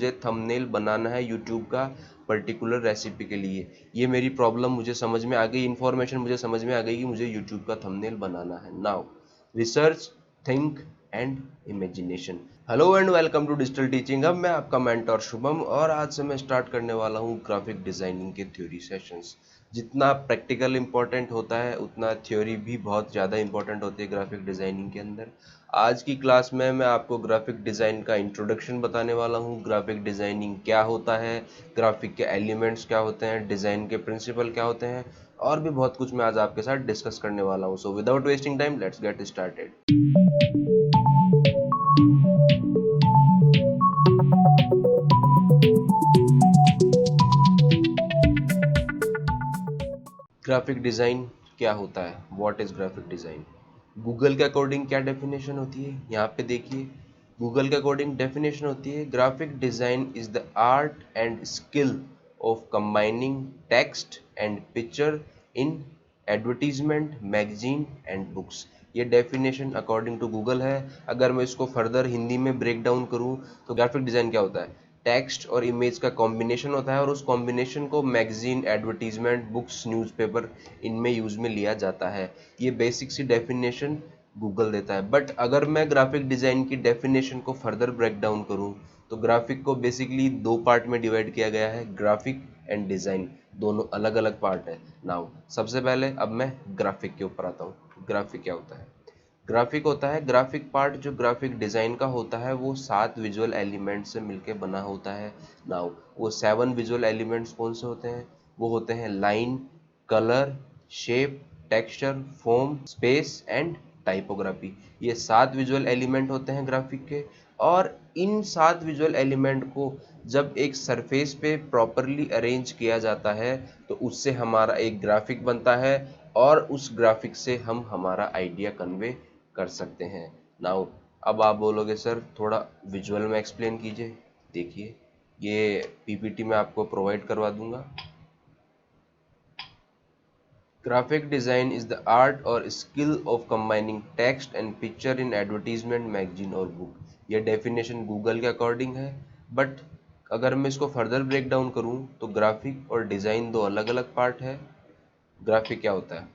मुझे थंबनेल बनाना है यूट्यूब का पर्टिकुलर रेसिपी के लिए। ये मेरी प्रॉब्लम मुझे समझ में आ गई, इन्फॉर्मेशन मुझे समझ में आ गई कि मुझे यूट्यूब का थंबनेल बनाना है। Now research, think and imagination. Hello and welcome to digital teaching. अब मैं आपका मेंटर शुभम और आज से मैं स्टार्ट करने वाला हूँ ग्राफिक डिजाइनिंग के थ्योरी सेशंस। जितना प्रैक्टिकल इंपॉर्टेंट होता है उतना थ्योरी भी बहुत ज़्यादा इंपॉर्टेंट होती है ग्राफिक डिज़ाइनिंग के अंदर। आज की क्लास में मैं आपको ग्राफिक डिज़ाइन का इंट्रोडक्शन बताने वाला हूँ। ग्राफिक डिज़ाइनिंग क्या होता है, ग्राफिक के एलिमेंट्स क्या होते हैं, डिज़ाइन के प्रिंसिपल क्या होते हैं और भी बहुत कुछ मैं आज आपके साथ डिस्कस करने वाला हूँ। So without wasting time let's get started. Graphic design क्या होता है, what is graphic design? Google के अकॉर्डिंग क्या डेफिनेशन होती है, यहाँ पे देखिए। गूगल के अकॉर्डिंग डेफिनेशन होती है, graphic design is the art and skill of combining text and picture in advertisement, magazine and books. ये डेफिनेशन अकॉर्डिंग टू गूगल है। अगर मैं इसको फर्दर हिंदी में ब्रेक डाउन करूँ तो ग्राफिक डिज़ाइन क्या होता है? टेक्स्ट और इमेज का कॉम्बिनेशन होता है और उस कॉम्बिनेशन को मैगजीन, एडवर्टीजमेंट, बुक्स, न्यूज़पेपर इनमें यूज में लिया जाता है। ये बेसिक सी डेफिनेशन गूगल देता है। बट अगर मैं ग्राफिक डिज़ाइन की डेफिनेशन को फर्दर ब्रेक डाउन करूँ तो ग्राफिक को बेसिकली दो पार्ट में डिवाइड किया गया है, ग्राफिक एंड डिज़ाइन। दोनों अलग अलग पार्ट है। नाउ सबसे पहले अब मैं ग्राफिक के ऊपर आता हूँ। ग्राफिक क्या होता है? ग्राफिक होता है, ग्राफिक पार्ट जो ग्राफिक डिज़ाइन का होता है वो 7 विजुअल एलिमेंट से मिलके बना होता है। नाउ वो 7 विजुअल एलिमेंट्स कौन से होते हैं? वो होते हैं line, colour, shape, texture, form, space and typography. ये 7 विजुअल एलिमेंट होते हैं ग्राफिक के। और इन 7 विजुअल एलिमेंट को जब एक सरफेस पे प्रॉपरली अरेंज किया जाता है तो उससे हमारा एक ग्राफिक बनता है और उस ग्राफिक से हम हमारा आइडिया कन्वे कर सकते हैं। नाउ अब आप बोलोगे सर थोड़ा विजुअल में एक्सप्लेन कीजिए। देखिए ये पीपीटी में आपको प्रोवाइड करवा दूंगा। Graphic design is the art और skill of combining text and picture in advertisement, magazine और बुक। ये डेफिनेशन गूगल के अकॉर्डिंग है। बट अगर मैं इसको फर्दर ब्रेक डाउन करूँ तो ग्राफिक और डिज़ाइन दो अलग अलग पार्ट है। ग्राफिक क्या होता है?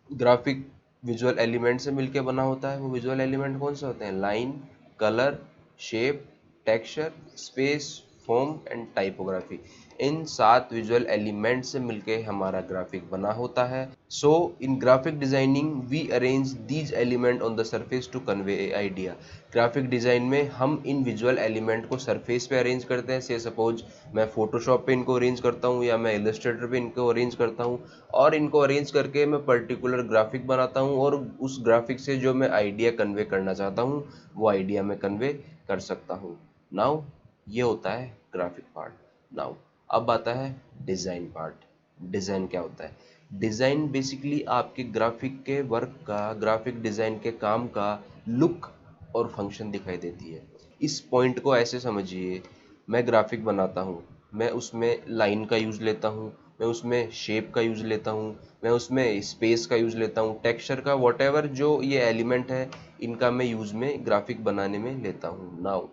ग्राफिक विजुअल एलिमेंट से मिलके बना होता है। वो विजुअल एलिमेंट कौन से होते हैं? Line, colour, shape, texture, space, form and typography. इन 7 विजुअल एलिमेंट से मिलके हमारा ग्राफिक बना होता है। So in graphic designing we arrange these element on the surface to convey a idea. Graphic design में हम इन विजुअल एलिमेंट को सरफेस पे अरेंज करते हैं। से सपोज मैं फोटोशॉप पे इनको अरेंज करता हूँ या मैं इलस्ट्रेटर पे इनको अरेंज करता हूँ और इनको अरेंज करके मैं पर्टिकुलर ग्राफिक बनाता हूँ और उस ग्राफिक से जो मैं आइडिया कन्वे करना चाहता हूँ वो आइडिया मैं कन्वे कर सकता हूँ। नाउ ये होता है ग्राफिक पार्ट। नाउ अब आता है डिज़ाइन पार्ट। डिज़ाइन क्या होता है? डिज़ाइन बेसिकली आपके ग्राफिक के वर्क का, ग्राफिक डिज़ाइन के काम का लुक और फंक्शन दिखाई देती है। इस पॉइंट को ऐसे समझिए, मैं ग्राफिक बनाता हूँ, मैं उसमें लाइन का यूज़ लेता हूँ, मैं उसमें शेप का यूज़ लेता हूँ, मैं उसमें स्पेस का यूज़ लेता हूँ, टेक्सचर का, वॉटेवर जो ये एलिमेंट है इनका मैं यूज़ में ग्राफिक बनाने में लेता हूँ। नाउ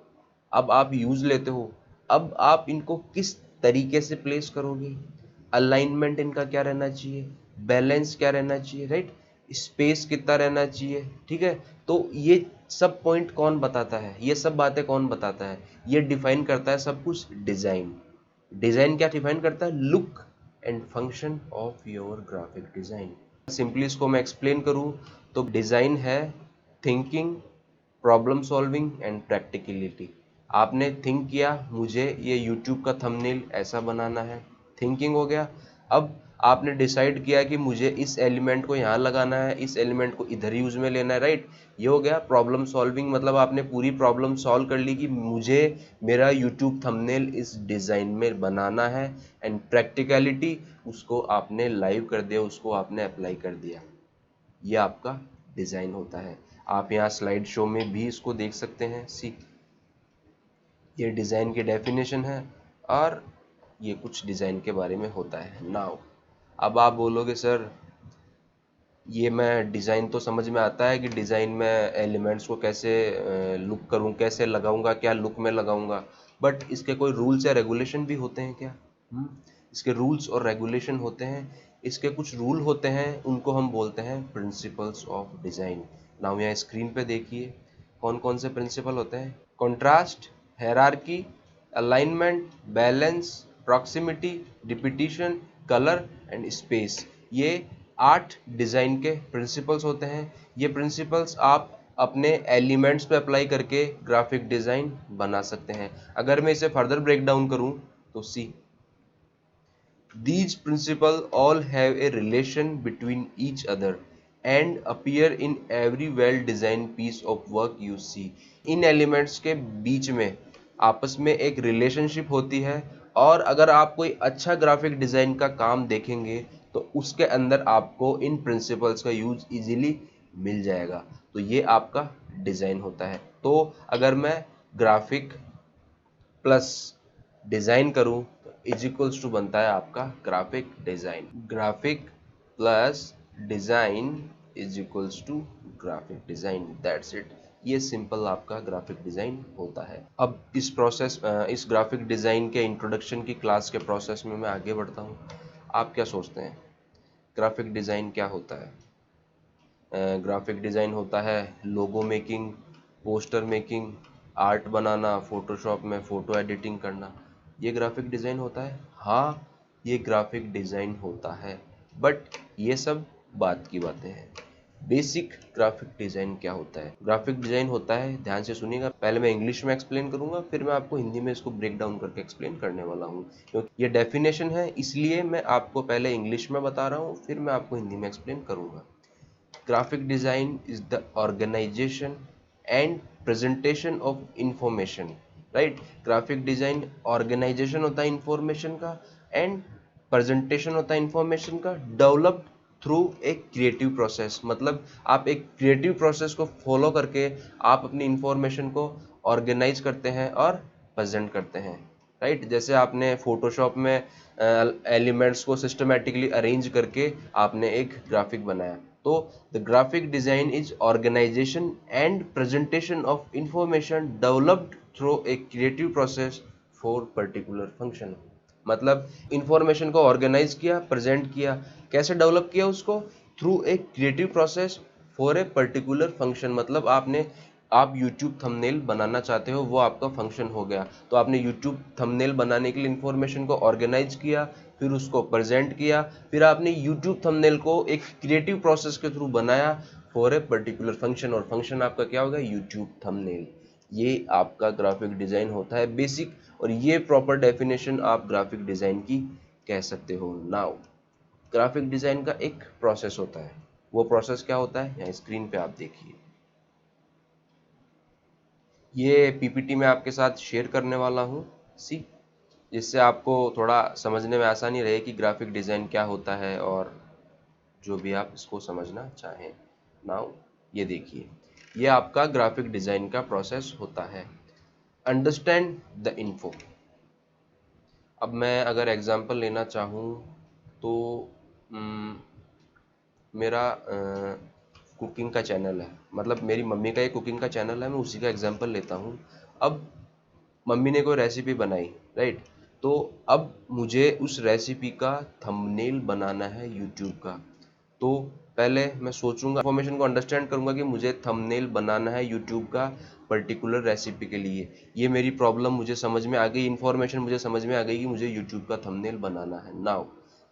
अब आप यूज़ लेते हो, अब आप इनको किस तरीके से प्लेस करोगे? अलाइनमेंट इनका क्या रहना चाहिए, बैलेंस क्या रहना चाहिए, राइट, स्पेस कितना रहना चाहिए, ठीक है। तो ये सब पॉइंट कौन बताता है, ये सब बातें कौन बताता है? ये डिफाइन करता है सब कुछ डिज़ाइन। डिज़ाइन क्या डिफाइन करता है? Look and function of your graphic design. Simply इसको मैं एक्सप्लेन करूँ तो डिज़ाइन है thinking, problem solving and practicality. आपने थिंक किया मुझे ये यूट्यूब का थंबनेल ऐसा बनाना है, थिंकिंग हो गया। अब आपने डिसाइड किया कि मुझे इस एलिमेंट को यहाँ लगाना है, इस एलिमेंट को इधर यूज में लेना है, राइट। ये हो गया प्रॉब्लम सॉल्विंग, मतलब आपने पूरी प्रॉब्लम सॉल्व कर ली कि मुझे मेरा यूट्यूब थंबनेल इस डिज़ाइन में बनाना है। एंड प्रैक्टिकलिटी, उसको आपने लाइव कर दिया, उसको आपने अप्लाई कर दिया। ये आपका डिज़ाइन होता है। आप यहाँ स्लाइड शो में भी इसको देख सकते हैं। सी ये डिज़ाइन की डेफिनेशन है और ये कुछ डिज़ाइन के बारे में होता है। नाउ अब आप बोलोगे सर ये मैं डिज़ाइन तो समझ में आता है कि डिज़ाइन में एलिमेंट्स को कैसे लुक करूँ, कैसे लगाऊंगा, क्या लुक में लगाऊंगा। बट इसके कोई रूल्स या रेगुलेशन भी होते हैं क्या? इसके रूल्स और रेगुलेशन होते हैं। इसके कुछ रूल होते हैं, उनको हम बोलते हैं प्रिंसिपल्स ऑफ डिजाइन। नाउ यहाँ स्क्रीन पे देखिए कौन कौन से प्रिंसिपल होते हैं। Contrast, hierarchy, alignment, balance, proximity, repetition, colour and space. ये 8 डिजाइन के प्रिंसिपल्स होते हैं। ये प्रिंसिपल्स आप अपने एलिमेंट्स पे अप्लाई करके ग्राफिक डिजाइन बना सकते हैं। अगर मैं इसे फर्दर ब्रेक डाउन करूं तो सी, these principles all have a relation between each other and appear in every well-designed piece of work you see। In elements के बीच में आपस में एक रिलेशनशिप होती है, और अगर आप कोई अच्छा ग्राफिक डिज़ाइन का काम देखेंगे तो उसके अंदर आपको इन प्रिंसिपल्स का यूज इजीली मिल जाएगा। तो ये आपका डिज़ाइन होता है। तो अगर मैं ग्राफिक प्लस डिजाइन करूं तो इज इक्वल्स टू बनता है आपका graphic design. Graphic plus design is equals to graphic design, that's it. ये सिंपल आपका ग्राफिक डिजाइन होता है। अब इस ग्राफिक डिजाइन के इंट्रोडक्शन की क्लास के प्रोसेस में मैं आगे बढ़ता हूँ। आप क्या सोचते हैं ग्राफिक डिजाइन क्या होता है? ग्राफिक डिज़ाइन होता है लोगो मेकिंग, पोस्टर मेकिंग, आर्ट बनाना, फोटोशॉप में फ़ोटो एडिटिंग करना, ये ग्राफिक डिज़ाइन होता है। हाँ, ये ग्राफिक डिज़ाइन होता है, बट ये सब बात की बातें हैं। बेसिक ग्राफिक डिज़ाइन क्या होता है? ग्राफिक डिज़ाइन होता है, ध्यान से सुनिएगा, पहले मैं इंग्लिश में एक्सप्लेन करूंगा, फिर मैं आपको हिंदी में इसको ब्रेक डाउन करके एक्सप्लेन करने वाला हूँ, क्योंकि ये डेफिनेशन है इसलिए मैं आपको पहले इंग्लिश में बता रहा हूँ, फिर मैं आपको हिंदी में एक्सप्लेन करूँगा। Graphic design is the organization and presentation of information, right? Graphic design organisation होता है इंफॉर्मेशन का, एंड प्रेजेंटेशन होता है इंफॉर्मेशन का, डेवलप्ड थ्रू एक क्रिएटिव प्रोसेस। मतलब आप एक क्रिएटिव प्रोसेस को फॉलो करके आप अपनी इंफॉर्मेशन को ऑर्गेनाइज करते हैं और प्रेजेंट करते हैं, राइट? जैसे आपने फोटोशॉप में एलिमेंट्स को सिस्टमेटिकली अरेंज करके आपने एक ग्राफिक बनाया। तो the graphic design is organisation and presentation of information developed through a creative process for particular function. मतलब इंफॉर्मेशन को ऑर्गेनाइज किया, प्रेजेंट किया, कैसे डेवलप किया उसको? Through a creative process for a particular function. मतलब आप YouTube थंबनेल बनाना चाहते हो, वो आपका फंक्शन हो गया। तो आपने YouTube थंबनेल बनाने के लिए इंफॉर्मेशन को ऑर्गेनाइज किया, फिर उसको प्रेजेंट किया, फिर आपने YouTube थंबनेल को एक क्रिएटिव प्रोसेस के थ्रू बनाया फॉर ए पर्टिकुलर फंक्शन, और फंक्शन आपका क्या होगा? YouTube thumbnail. ये आपका ग्राफिक डिजाइन होता है बेसिक, और ये प्रॉपर डेफिनेशन आप ग्राफिक डिजाइन की कह सकते हो। नाउ ग्राफिक डिजाइन का एक प्रोसेस होता है, वो प्रोसेस क्या होता है? यहाँ स्क्रीन पे आप देखिए, ये पीपीटी में आपके साथ शेयर करने वाला हूँ, सी, जिससे आपको थोड़ा समझने में आसानी रहे कि ग्राफिक डिज़ाइन क्या होता है, और जो भी आप इसको समझना चाहें। नाउ ये देखिए, ये आपका ग्राफिक डिज़ाइन का प्रोसेस होता है। Understand the info. अब मैं अगर एग्जांपल लेना चाहूँ तो मेरा कुकिंग का चैनल है, मतलब मेरी मम्मी का एक कुकिंग का चैनल है, मैं उसी का एग्जांपल लेता हूँ। अब मम्मी ने कोई रेसिपी बनाई, राइट? तो अब मुझे उस रेसिपी का थंबनेल बनाना है यूट्यूब का। तो पहले मैं सोचूंगा, इन्फॉर्मेशन को अंडरस्टैंड करूंगा कि मुझे थंबनेल बनाना है यूट्यूब का पर्टिकुलर रेसिपी के लिए। ये मेरी प्रॉब्लम मुझे समझ में आ गई, इन्फॉर्मेशन मुझे समझ में आ गई कि मुझे यूट्यूब का थंबनेल बनाना है। Now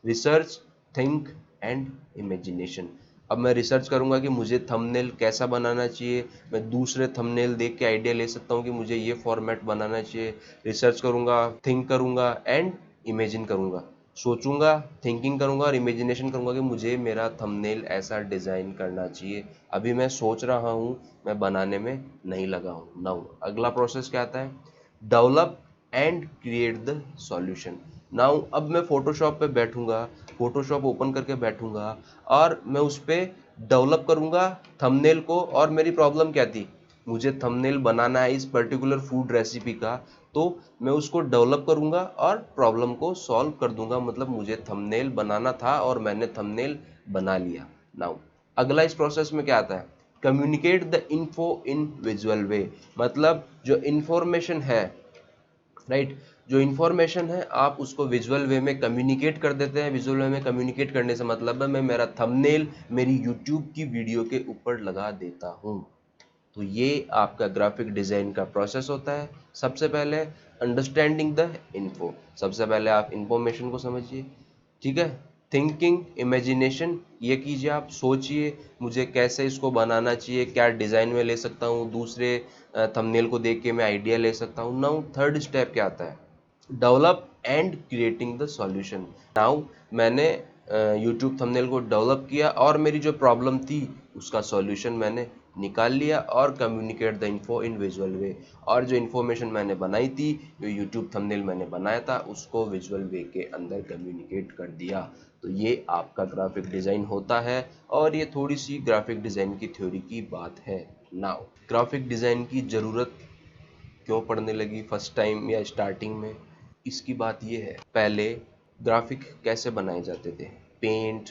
research, think and imagination. अब मैं रिसर्च करूंगा कि मुझे थंबनेल कैसा बनाना चाहिए, मैं दूसरे थंबनेल देख के आइडिया ले सकता हूँ कि मुझे ये फॉर्मेट बनाना चाहिए। रिसर्च करूंगा, थिंक करूंगा एंड इमेजिन करूंगा। सोचूंगा, थिंकिंग करूंगा और इमेजिनेशन करूंगा कि मुझे मेरा थंबनेल ऐसा डिज़ाइन करना चाहिए। अभी मैं सोच रहा हूँ, मैं बनाने में नहीं लगा हूँ। नाउ अगला प्रोसेस क्या आता है? Develop and create the solution. Now अब मैं फोटोशॉप पे बैठूंगा, फोटोशॉप ओपन करके बैठूंगा, और मैं उस पर डेवलप करूंगा थंबनेल को। और मेरी प्रॉब्लम क्या थी? मुझे थंबनेल बनाना है इस पर्टिकुलर फूड रेसिपी का, तो मैं उसको डेवलप करूंगा और प्रॉब्लम को सॉल्व कर दूंगा। मतलब मुझे थंबनेल बनाना था और मैंने थंबनेल बना लिया। नाउ अगला इस प्रोसेस में क्या आता है? Communicate the info in visual way. मतलब जो इंफॉर्मेशन है राइट। जो इन्फॉर्मेशन है आप उसको विजुअल वे में कम्युनिकेट कर देते हैं। विजुअल वे में कम्युनिकेट करने से मतलब है मैं मेरा थंबनेल मेरी यूट्यूब की वीडियो के ऊपर लगा देता हूँ। तो ये आपका ग्राफिक डिज़ाइन का प्रोसेस होता है। सबसे पहले अंडरस्टैंडिंग द इन्फो, सबसे पहले आप इंफॉर्मेशन को समझिए, ठीक है। थिंकिंग, इमेजिनेशन, ये कीजिए, आप सोचिए मुझे कैसे इसको बनाना चाहिए, क्या डिज़ाइन में ले सकता हूँ, दूसरे थंबनेल को देख के मैं आइडिया ले सकता हूँ। नाउ थर्ड स्टेप क्या आता है, develop and creating the solution. Now मैंने यूट्यूब थंबनेल को डेवलप किया और मेरी जो प्रॉब्लम थी उसका सॉल्यूशन मैंने निकाल लिया और communicate the info in visual way. और जो इन्फॉर्मेशन मैंने बनाई थी, जो यूट्यूब थंबनेल मैंने बनाया था, उसको विजुअल वे के अंदर कम्युनिकेट कर दिया। तो ये आपका ग्राफिक डिज़ाइन होता है और ये थोड़ी सी ग्राफिक डिज़ाइन की थ्योरी की बात है। नाउ ग्राफिक डिज़ाइन की ज़रूरत क्यों पड़ने लगी फर्स्ट टाइम या स्टार्टिंग में, इसकी बात ये है, पहले ग्राफिक कैसे बनाए जाते थे, पेंट,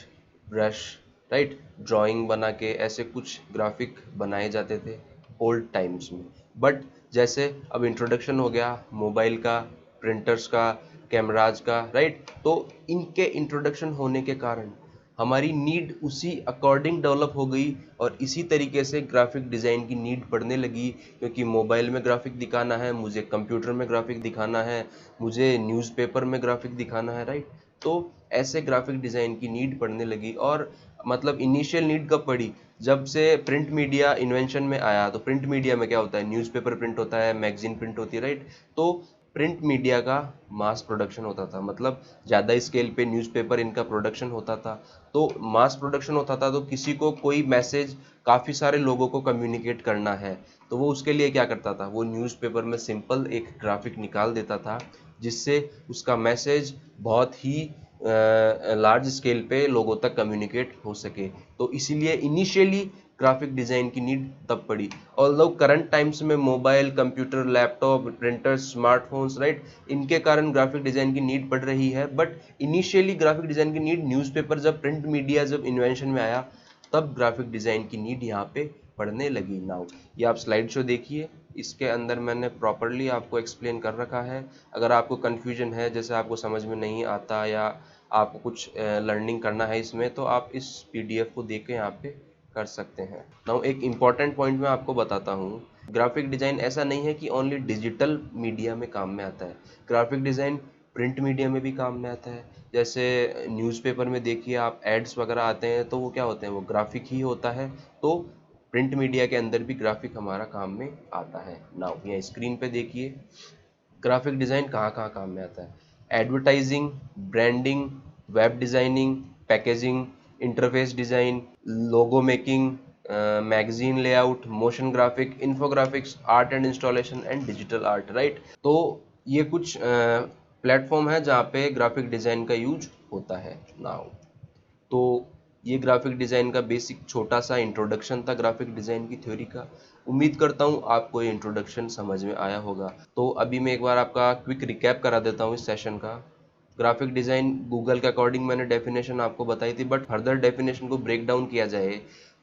ब्रश, राइट, ड्राइंग बना के ऐसे कुछ ग्राफिक बनाए जाते थे ओल्ड टाइम्स में। बट जैसे अब इंट्रोडक्शन हो गया मोबाइल का, प्रिंटर्स का, कैमराज का, राइट, तो इनके इंट्रोडक्शन होने के कारण हमारी नीड उसी अकॉर्डिंग डेवलप हो गई और इसी तरीके से ग्राफिक डिज़ाइन की नीड पड़ने लगी। क्योंकि मोबाइल में ग्राफिक दिखाना है, मुझे कंप्यूटर में ग्राफिक दिखाना है, मुझे न्यूज़पेपर में ग्राफिक दिखाना है, राइट। तो ऐसे ग्राफिक डिज़ाइन की नीड पड़ने लगी। और मतलब इनिशियल नीड कब पड़ी, जब से प्रिंट मीडिया इन्वेंशन में आया। तो प्रिंट मीडिया में क्या होता है, न्यूज़पेपर प्रिंट होता है, मैगजीन प्रिंट होती है, राइट। तो प्रिंट मीडिया का मास प्रोडक्शन होता था, मतलब ज़्यादा स्केल पे न्यूज़पेपर इनका प्रोडक्शन होता था। तो मास प्रोडक्शन होता था, तो किसी को कोई मैसेज काफ़ी सारे लोगों को कम्युनिकेट करना है, तो वो उसके लिए क्या करता था, वो न्यूज़पेपर में सिंपल एक ग्राफिक निकाल देता था जिससे उसका मैसेज बहुत ही लार्ज स्केल पे लोगों तक कम्युनिकेट हो सके। तो इसीलिए इनिशियली ग्राफिक डिज़ाइन की नीड तब पड़ी। ऑल्दो करंट टाइम्स में mobile, computer, laptop, printers, smartphones, right, इनके कारण ग्राफिक डिज़ाइन की नीड पड़ रही है। बट इनिशियली ग्राफिक डिज़ाइन की नीड न्यूज़पेपर, जब प्रिंट मीडिया जब इन्वेंशन में आया, तब ग्राफिक डिज़ाइन की नीड यहाँ पे पड़ने लगी। नाउ ये आप स्लाइड शो देखिए, इसके अंदर मैंने प्रॉपरली आपको एक्सप्लेन कर रखा है। अगर आपको कन्फ्यूजन है, जैसे आपको समझ में नहीं आता या आपको कुछ लर्निंग करना है इसमें, तो आप इस पीडीएफ को देख के यहाँ पे कर सकते हैं। नाउ एक इम्पॉर्टेंट पॉइंट मैं आपको बताता हूँ, ग्राफिक डिज़ाइन ऐसा नहीं है कि ओनली डिजिटल मीडिया में काम में आता है। ग्राफिक डिज़ाइन प्रिंट मीडिया में भी काम में आता है। जैसे न्यूज़पेपर में देखिए आप, एड्स वगैरह आते हैं तो वो क्या होते हैं, वो ग्राफिक ही होता है। तो प्रिंट मीडिया के अंदर भी ग्राफिक हमारा काम में आता है। नाउ यहाँ स्क्रीन पे देखिए ग्राफिक डिज़ाइन कहाँ कहाँ काम में आता है। Advertising, branding, web designing, packaging, interface design, logo making, magazine layout, motion graphic, infographics, art and installation and digital art, right. तो ये कुछ प्लेटफॉर्म है जहाँ पे ग्राफिक डिज़ाइन का यूज होता है। नाउ तो ये ग्राफिक डिज़ाइन का बेसिक छोटा सा इंट्रोडक्शन था ग्राफिक डिज़ाइन की थ्योरी का। उम्मीद करता हूँ आपको ये इंट्रोडक्शन समझ में आया होगा। तो अभी मैं एक बार आपका क्विक रिकैप करा देता हूँ इस सेशन का। ग्राफिक डिज़ाइन गूगल के अकॉर्डिंग मैंने डेफिनेशन आपको बताई थी, बट फर्दर डेफिनेशन को ब्रेक डाउन किया जाए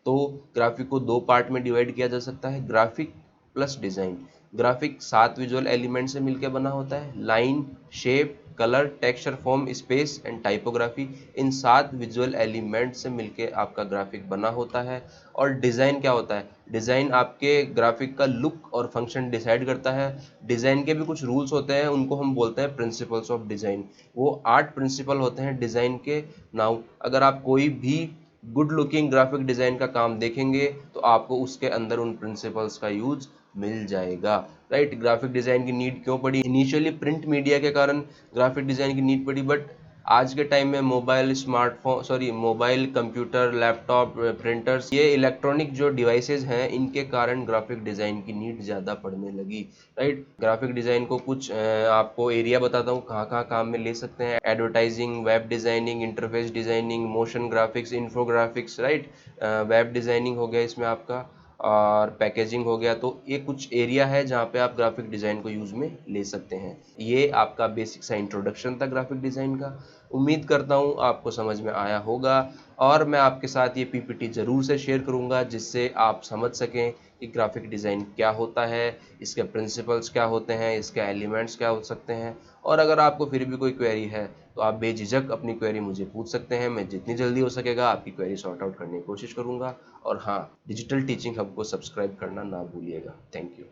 तो ग्राफिक को दो पार्ट में डिवाइड किया जा सकता है, graphic plus design. Graphic 7 visual element से मिलकर बना होता है, line, shape, colour, texture, form, space and typography. इन 7 विजुअल एलिमेंट से मिलके आपका ग्राफिक बना होता है। और डिज़ाइन क्या होता है, डिज़ाइन आपके ग्राफिक का लुक और फंक्शन डिसाइड करता है। डिज़ाइन के भी कुछ रूल्स होते हैं, उनको हम बोलते हैं प्रिंसिपल्स ऑफ डिज़ाइन। वो 8 प्रिंसिपल होते हैं डिज़ाइन के। नाउ अगर आप कोई भी गुड लुकिंग ग्राफिक डिज़ाइन का काम देखेंगे तो आपको उसके अंदर उन प्रिंसिपल्स का यूज मिल जाएगा, राइट। ग्राफिक डिज़ाइन की नीड क्यों पड़ी, इनिशियली प्रिंट मीडिया के कारण ग्राफिक डिज़ाइन की नीड पड़ी। बट आज के टाइम में mobile, smartphone, mobile, computer, laptop, printers, ये इलेक्ट्रॉनिक जो डिवाइसेज हैं, इनके कारण ग्राफिक डिज़ाइन की नीड ज़्यादा पड़ने लगी, राइट। ग्राफिक डिज़ाइन को कुछ आपको एरिया बताता हूँ कहाँ कहाँ काम में ले सकते हैं। Advertising, web designing, interface designing, motion graphics, infographics, right. Web designing हो गया इसमें आपका, और पैकेजिंग हो गया। तो ये कुछ एरिया है जहाँ पे आप ग्राफिक डिज़ाइन को यूज़ में ले सकते हैं। ये आपका बेसिक सा इंट्रोडक्शन था ग्राफिक डिज़ाइन का। उम्मीद करता हूँ आपको समझ में आया होगा और मैं आपके साथ ये पीपीटी ज़रूर से शेयर करूँगा जिससे आप समझ सकें कि ग्राफिक डिज़ाइन क्या होता है, इसके प्रिंसिपल्स क्या होते हैं, इसके एलिमेंट्स क्या हो सकते हैं। और अगर आपको फिर भी कोई क्वेरी है तो आप बेझिझक अपनी क्वेरी मुझे पूछ सकते हैं। मैं जितनी जल्दी हो सकेगा आपकी क्वेरी सॉर्ट आउट करने की कोशिश करूंगा। और हाँ, डिजिटल टीचिंग हब को सब्सक्राइब करना ना भूलिएगा। Thank you.